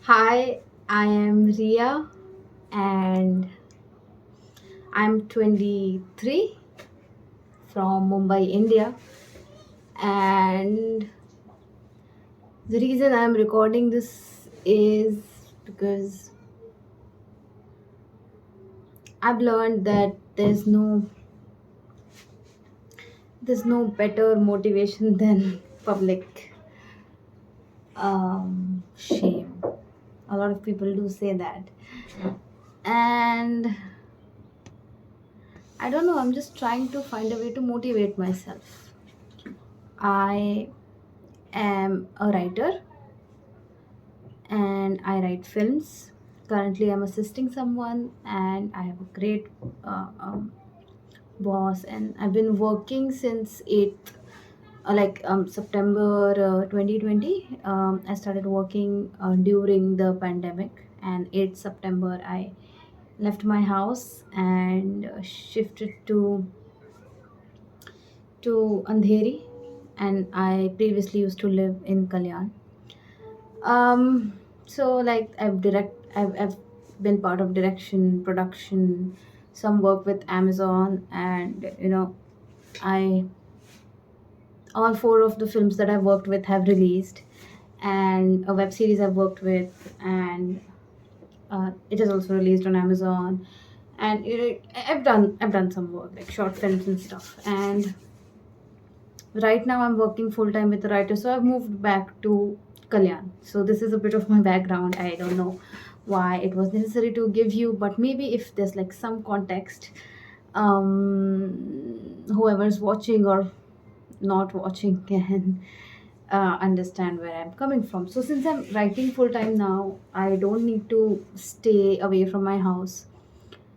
Hi, I am Riya and I'm 23 from Mumbai, India. And the reason I'm recording this is because I've learned that there's no better motivation than public shame. A lot of people do say that. And I don't know, I'm just trying to find a way to motivate myself. I am a writer and I write films. Currently, I'm assisting someone, and I have a great boss. And I've been working since 8th, September 2020. I started working during the pandemic, and 8th September, I left my house and shifted to Andheri. And I previously used to live in Kalyan. Um, so like I've been part of direction, production, some work with Amazon, and I all four of the films that I've worked with have released, and a web series I've worked with, and it is also released on Amazon. And I've done some work like short films and stuff. And right now I'm working full time with a writer, so I've moved back to Kalyan. So this is a bit of my background. I don't know why it was necessary to give you, but maybe if there's like some context, whoever's watching or not watching can understand where I'm coming from. So since I'm writing full time now, I don't need to stay away from my house.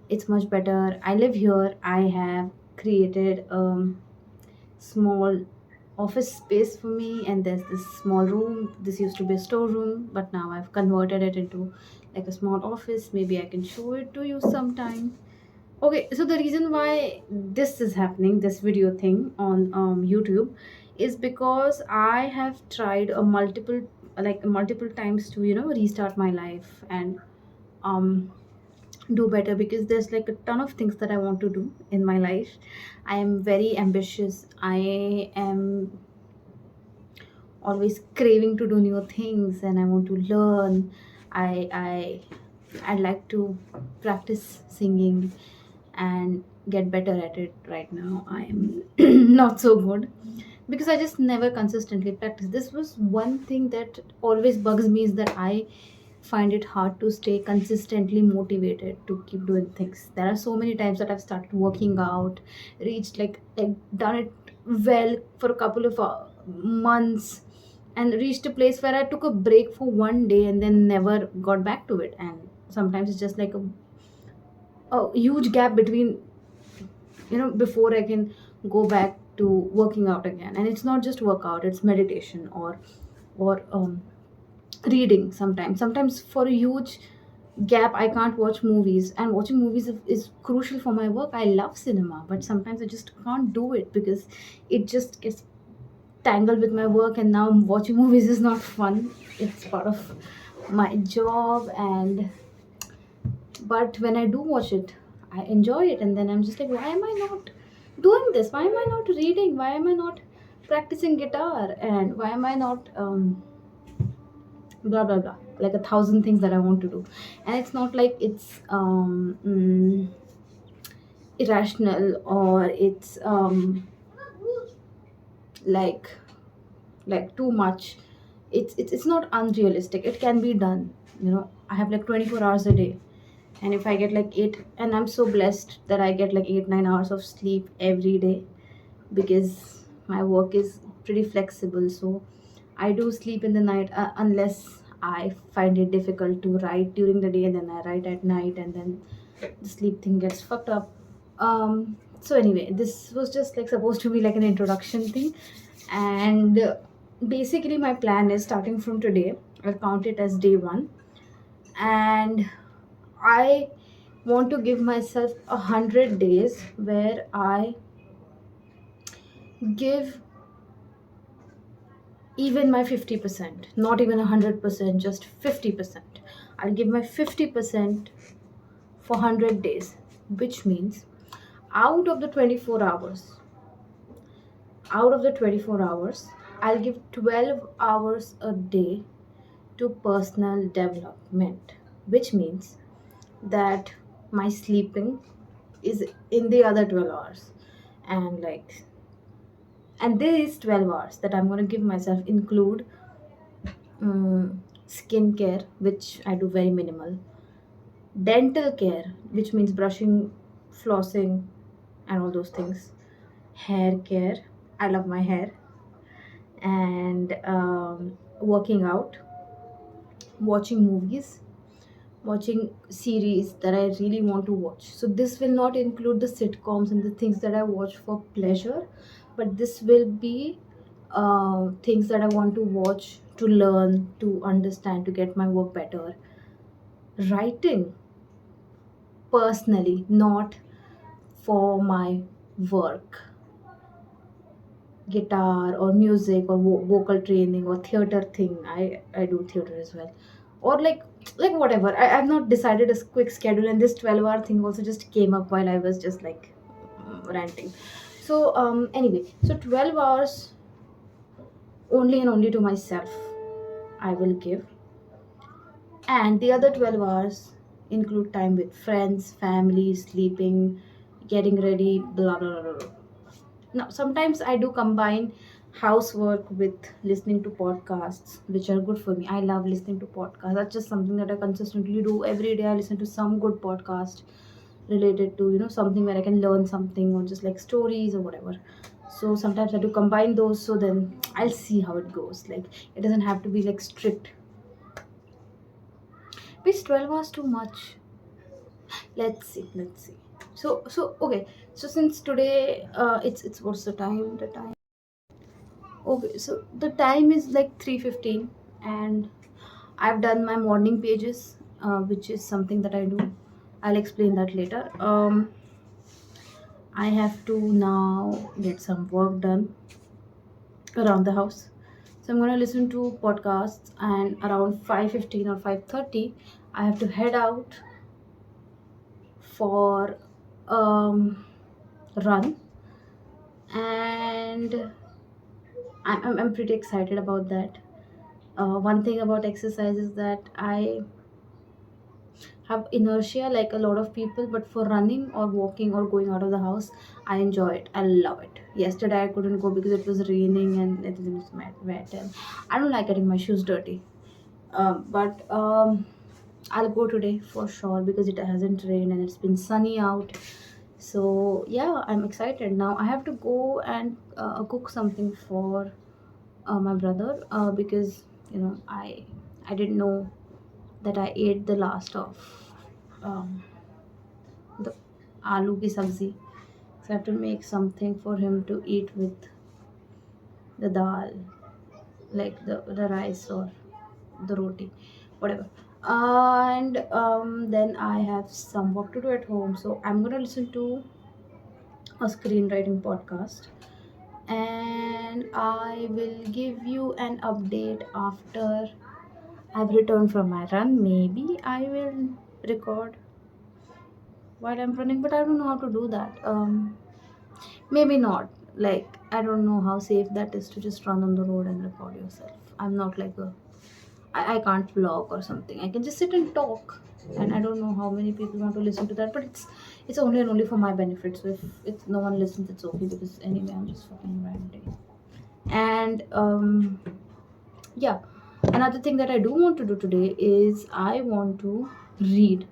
It's much better. I live here. I have created small office space for me, and there's this small room. This used to be a storeroom, but now I've converted it into like a small office. Maybe I can show it to you sometime. Okay, so the reason why this is happening, this video thing on YouTube, is because I have tried a multiple times to restart my life and um do better, because there's like a ton of things that I want to do in my life. I am very ambitious. I am always craving to do new things, and I want to learn. I'd like to practice singing and get better at it. Right now I am not so good because I just never consistently practice. This was one thing that always bugs me, is that I find it hard to stay consistently motivated to keep doing things. There are so many times that I've started working out, reached like done it well for a couple of months, and reached a place where I took a break for one day and then never got back to it. And sometimes it's just like a huge gap between before I can go back to working out again. And it's not just workout, it's meditation or reading. Sometimes for a huge gap I can't watch movies, and watching movies is crucial for my work. I love cinema, but sometimes I just can't do it because it just gets tangled with my work, and now watching movies is not fun. It's part of my job. And but when I do watch it, I enjoy it, and then I'm just like, why am I not doing this? Why am I not reading? Why am I not practicing guitar? And why am I not blah blah blah, like a thousand things that I want to do. And it's not like it's irrational, or it's like like too much. It's not unrealistic. It can be done. I have like 24 hours a day, and if I get like 8, and I'm so blessed that I get like 8 9 hours of sleep every day, because my work is pretty flexible. So I do sleep in the night, unless I find it difficult to write during the day, and then I write at night, and then the sleep thing gets fucked up. So anyway, this was just like supposed to be like an introduction thing. And basically my plan is, starting from today, I'll count it as day 1, and I want to give myself 100 days where I give even my 50%, not even 100%, just 50%. I'll give my 50% for 100 days, which means out of the 24 hours, out of the 24 hours, I'll give 12 hours a day to personal development, which means that my sleeping is in the other 12 hours. And like, and these 12 hours that I'm going to give myself include skincare, which I do very minimal, dental care, which means brushing, flossing, and all those things, hair care. I love my hair, and working out, watching movies, watching series that I really want to watch. So this will not include the sitcoms and the things that I watch for pleasure, but this will be things that I want to watch to learn, to understand, to get my work better. Writing personally, not for my work, guitar or music or vocal training or theater thing. I do theater as well, or like whatever. I've not decided a quick schedule, and this 12-hour thing also just came up while I was just like ranting. So anyway, so 12 hours only and only to myself I will give, and the other 12 hours include time with friends, family, sleeping, getting ready, blah blah blah blah, blah. Now, sometimes I do combine housework with listening to podcasts, which are good for me. I love listening to podcasts. That's just something that I consistently do every day. I listen to some good podcast related to something where I can learn something, or just like stories or whatever. So sometimes I do combine those. So then I'll see how it goes. Like, it doesn't have to be like strict. Which 12 hours too much? Let's see. Let's see. So okay. So since today, it's what's the time? The time. Okay, so the time is like 3:15, and I've done my morning pages, which is something that I do. I'll explain that later. I have to now get some work done around the house. So I'm gonna listen to podcasts, and around 5:15 or 5:30, I have to head out for um run, and I'm pretty excited about that. One thing about exercise is that I have inertia like a lot of people, but for running or walking or going out of the house, I enjoy it. I love it. Yesterday I couldn't go because it was raining and everything was wet, and I don't like getting my shoes dirty. But I'll go today for sure because it hasn't rained and it's been sunny out. So yeah, I'm excited. Now I have to go and cook something for my brother, because I didn't know that I ate the last of um, the aloo ki sabzi. So I have to make something for him to eat with the dal, like the rice or the roti, whatever. And then I have some work to do at home. So I'm gonna listen to a screenwriting podcast, and I will give you an update after I've returned from my run. Maybe I will record while I'm running, but I don't know how to do that. Maybe not. Like, I don't know how safe that is to just run on the road and record yourself. I'm not like I can't vlog or something. I can just sit and talk, and I don't know how many people want to listen to that. But it's only and only for my benefit. So if no one listens, it's okay, because anyway I'm just fucking ranting. And yeah, another thing that I do want to do today is I want to read.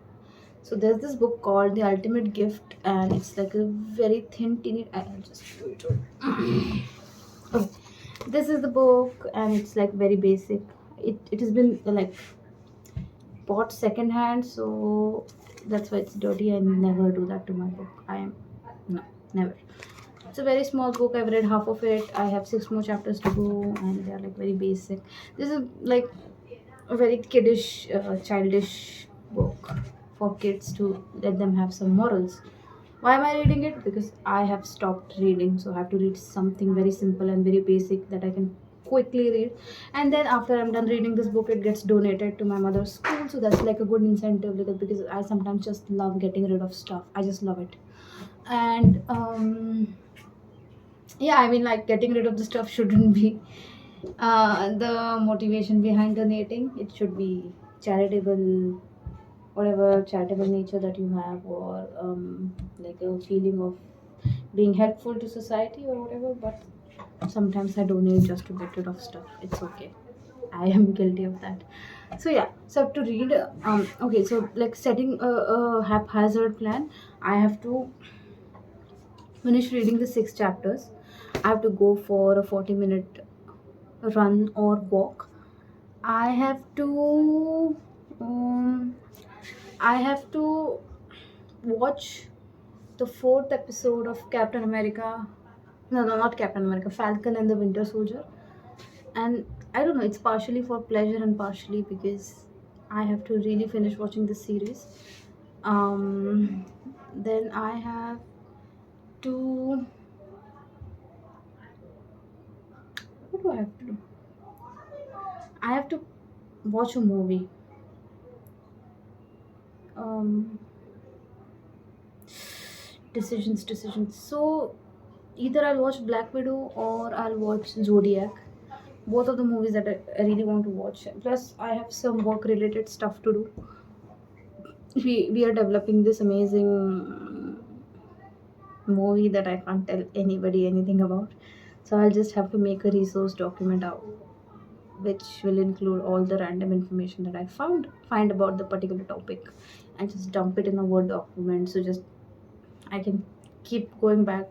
So there's this book called The Ultimate Gift, and it's like a very thin, teeny. I'll just show it. Okay. This is the book, and it's like very basic. It has been like bought second hand, so that's why it's dirty. I never do that to my book. I am no, never. It's a very small book. I've read half of it. I have 6 more chapters to go, and they're like very basic. This is like a very kiddish, childish book for kids to let them have some morals. Why am I reading it? Because I have stopped reading, so I have to read something very simple and very basic that I can quickly read. And then after I'm done reading this book, it gets donated to my mother's school. So that's like a good incentive, because I sometimes just love getting rid of stuff. I just love it. And yeah, I mean, like, getting rid of the stuff shouldn't be the motivation behind donating. It should be charitable, whatever charitable nature that you have, or like a feeling of being helpful to society or whatever. But sometimes I donate just to get rid of stuff. It's okay. I am guilty of that. So yeah, so to read, okay, so like setting a haphazard plan, I have to finish reading the 6 chapters. I have to go for a 40-minute run or walk. I have to, um, I have to watch the fourth episode of Captain America. No, no, not Captain America. Falcon and the Winter Soldier. And I don't know. It's partially for pleasure and partially because I have to really finish watching this series. Um, then I have to. What do I have to do? I have to watch a movie. Um, decisions. So either I'll watch Black Widow or I'll watch Zodiac. Both of the movies that I really want to watch. Plus, I have some work related stuff to do. We are developing this amazing movie that I can't tell anybody anything about. So I'll just have to make a resource document out, which will include all the random information that I find about the particular topic, and just dump it in a Word document. So just I can keep going back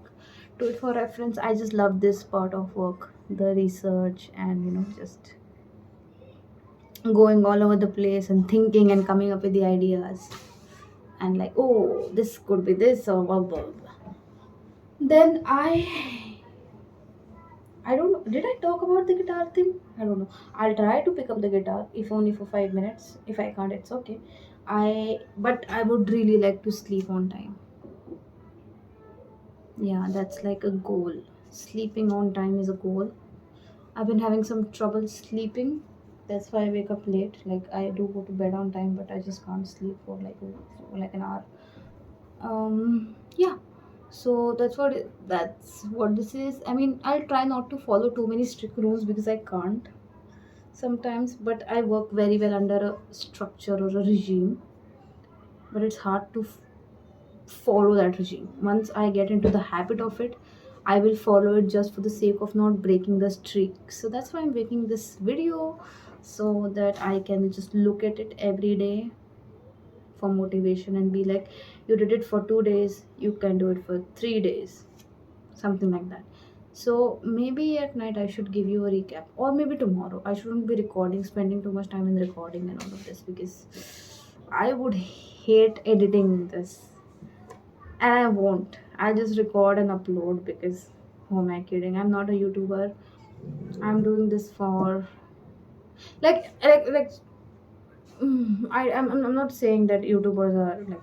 to it for reference. I just love this part of work, the research, and just going all over the place and thinking and coming up with the ideas, and like, oh, this could be this or blah blah blah. Then I don't know. Did I talk about the guitar thing? I don't know. I'll try to pick up the guitar, if only for 5 minutes. If I can't, it's okay. But I would really like to sleep on time. Yeah, that's like a goal. Sleeping on time is a goal. I've been having some trouble sleeping. That's why I wake up late. Like, I do go to bed on time, but I just can't sleep for like an hour. Yeah. So that's what this is. I mean, I'll try not to follow too many strict rules because I can't sometimes, but I work very well under a structure or a regime. But it's hard to follow that regime. Once I get into the habit of it, I will follow it just for the sake of not breaking the streak. So that's why I'm making this video, so that I can just look at it every day for motivation and be like, you did it for 2 days, you can do it for 3 days, something like that. So maybe at night I should give you a recap, or maybe tomorrow. I shouldn't be spending too much time in recording and all of this, because I would hate editing this, and I won't. I'll just record and upload because who am I kidding? I'm not a YouTuber. I'm doing this for like I'm not saying that YouTubers are like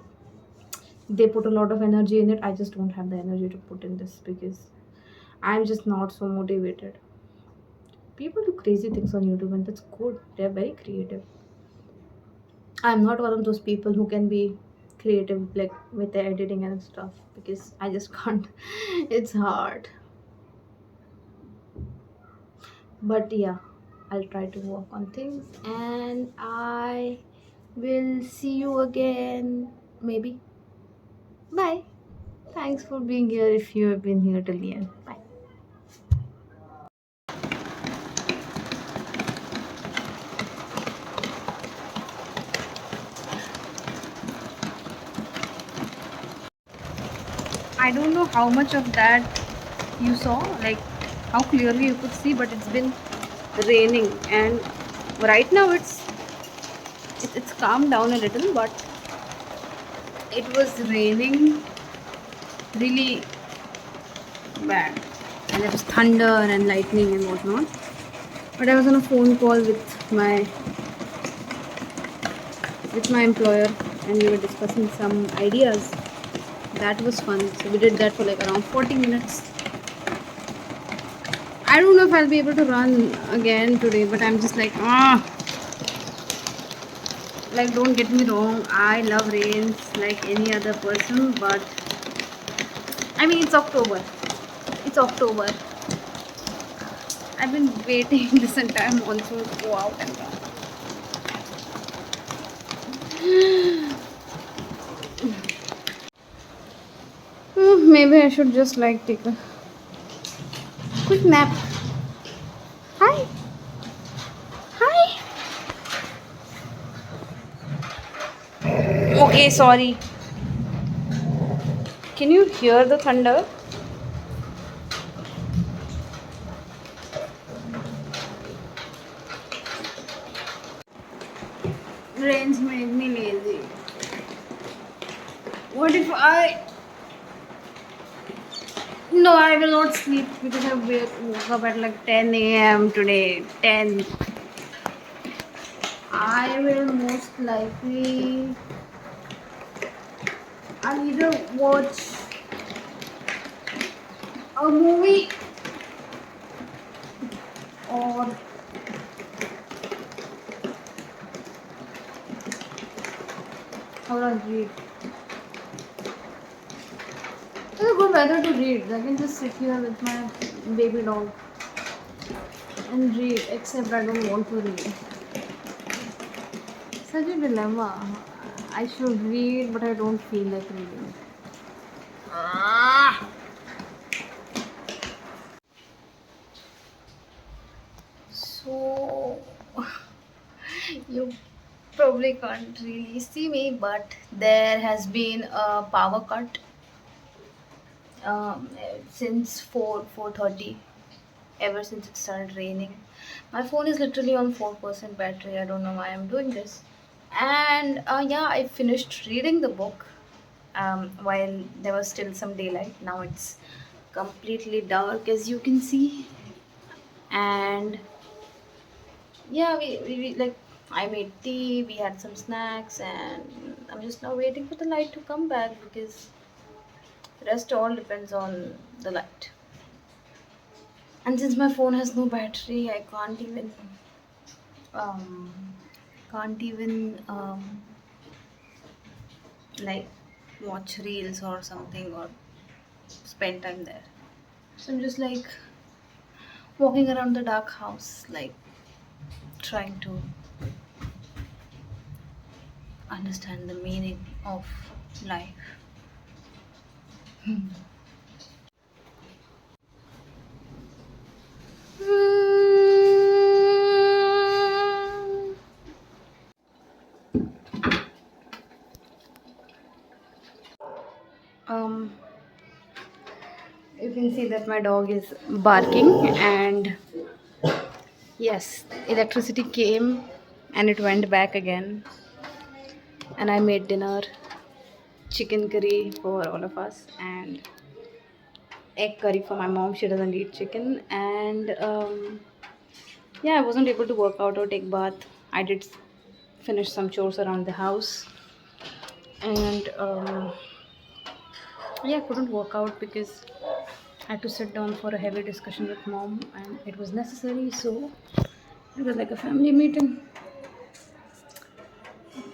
they put a lot of energy in it. I just don't have the energy to put in this because I'm just not so motivated. People do crazy things on YouTube and that's good. They're very creative. I'm not one of those people who can be creative like with the editing and stuff because I just can't. It's hard. But yeah, I'll try to work on things, and I will see you again maybe. Bye. Thanks for being here if you have been here till the end. Bye. I don't know how much of that you saw, like how clearly you could see, but it's been raining, and right now it's calmed down a little, but it was raining really bad, and there was thunder and lightning and whatnot. But I was on a phone call with my employer, and we were discussing some ideas. That was fun. So we did that for like around 40 minutes. I don't know if I'll be able to run again today, but I'm just like, like, don't get me wrong, I love rains like any other person, but I mean, it's October. It's October. I've been waiting this entire monsoon to go out and run. Maybe I should just like take a quick nap. Hi. Hi. Okay, sorry. Can you hear the thunder? Rains make me lazy. What if I? No, I will not sleep because I woke up at like 10 a.m. today. 10. I will most likely. I'll either watch a movie or I'll read. It's a good weather to read. I can just sit here with my baby dog and read, except I don't want to read. Such a dilemma. I should read, but I don't feel like reading. Ah. So, you probably can't really see me, but there has been a power cut since 4:30. Ever since it started raining, my phone is literally on 4% battery. I don't know why I'm doing this. And yeah, I finished reading the book while there was still some daylight. Now it's completely dark, as you can see. And yeah, we like, I made tea, we had some snacks, and I'm just now waiting for the light to come back because the rest all depends on the light. And since my phone has no battery, I um can't even like watch reels or something or spend time there. So I'm just like walking around the dark house, like trying to understand the meaning of life. Um, you can see that my dog is barking, and yes, electricity came and it went back again. And I made dinner, chicken curry for all of us, and egg curry for my mom. She doesn't eat chicken, and yeah, I wasn't able to work out or take bath. I did finish some chores around the house, and yeah, I couldn't work out because I had to sit down for a heavy discussion with mom, and it was necessary. So it was like a family meeting.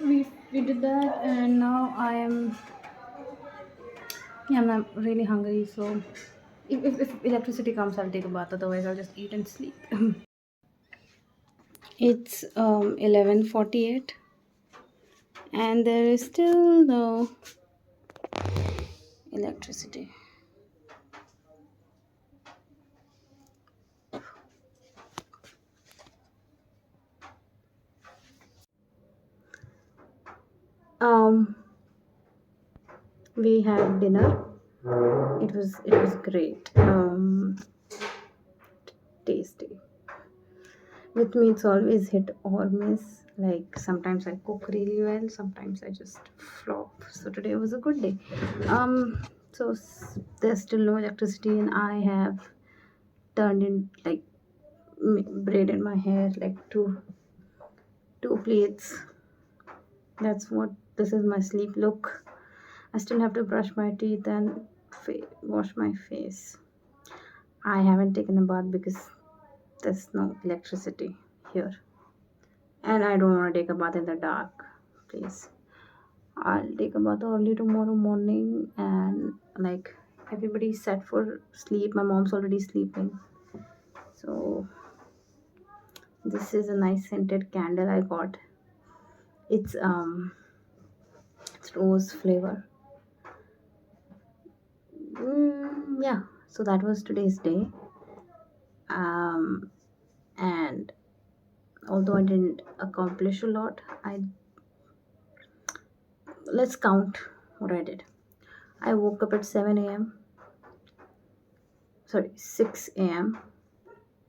We did that, and now I am, yeah, I'm really hungry. So if electricity comes, I'll take a bath. Otherwise, I'll just eat and sleep. It's 11:48, and there is still no electricity. Um, we had dinner. It was great. Tasty. With me, it's always hit or miss. Like sometimes I cook really well, sometimes I just flop. So today was a good day. So there's still no electricity, and I have turned in like braided my hair like two plaits. That's what this is, my sleep look. I still have to brush my teeth and wash my face. I haven't taken a bath because there's no electricity here. And I don't want to take a bath in the dark, please. I'll take a bath early tomorrow morning, and like everybody's set for sleep. My mom's already sleeping. So this is a nice scented candle I got. It's it's rose flavor. Yeah. So that was today's day. Um, and although I didn't accomplish a lot, I let's count what I did. I woke up at 7 a.m. Sorry, 6 a.m.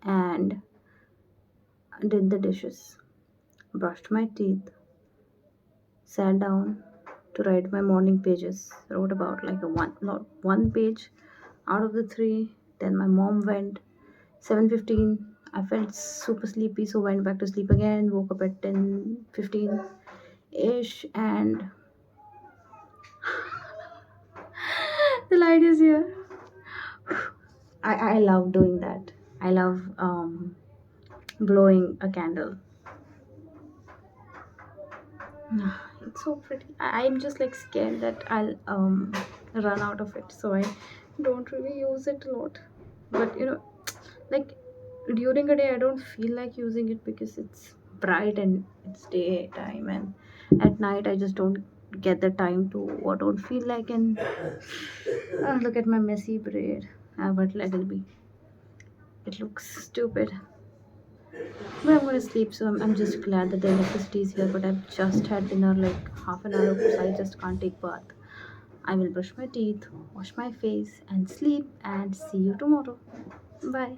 and did the dishes, brushed my teeth, sat down to write my morning pages. Wrote about like a one not one page out of the three. Then my mom went 7:15. I felt super sleepy, so went back to sleep again. Woke up at 10:15 ish, and the light is here. I love doing that. I love blowing a candle. It's so pretty. I'm just like scared that I'll run out of it, so I don't really use it a lot. But like during a day, I don't feel like using it because it's bright and it's daytime, and at night I just don't get the time to or don't feel like. And look at my messy braid. But let it be. It looks stupid. But I'm gonna sleep, so I'm just glad that the electricity is here. But I've just had dinner like half an hour ago, so I just can't take bath. I will brush my teeth, wash my face, and sleep. And see you tomorrow. Bye.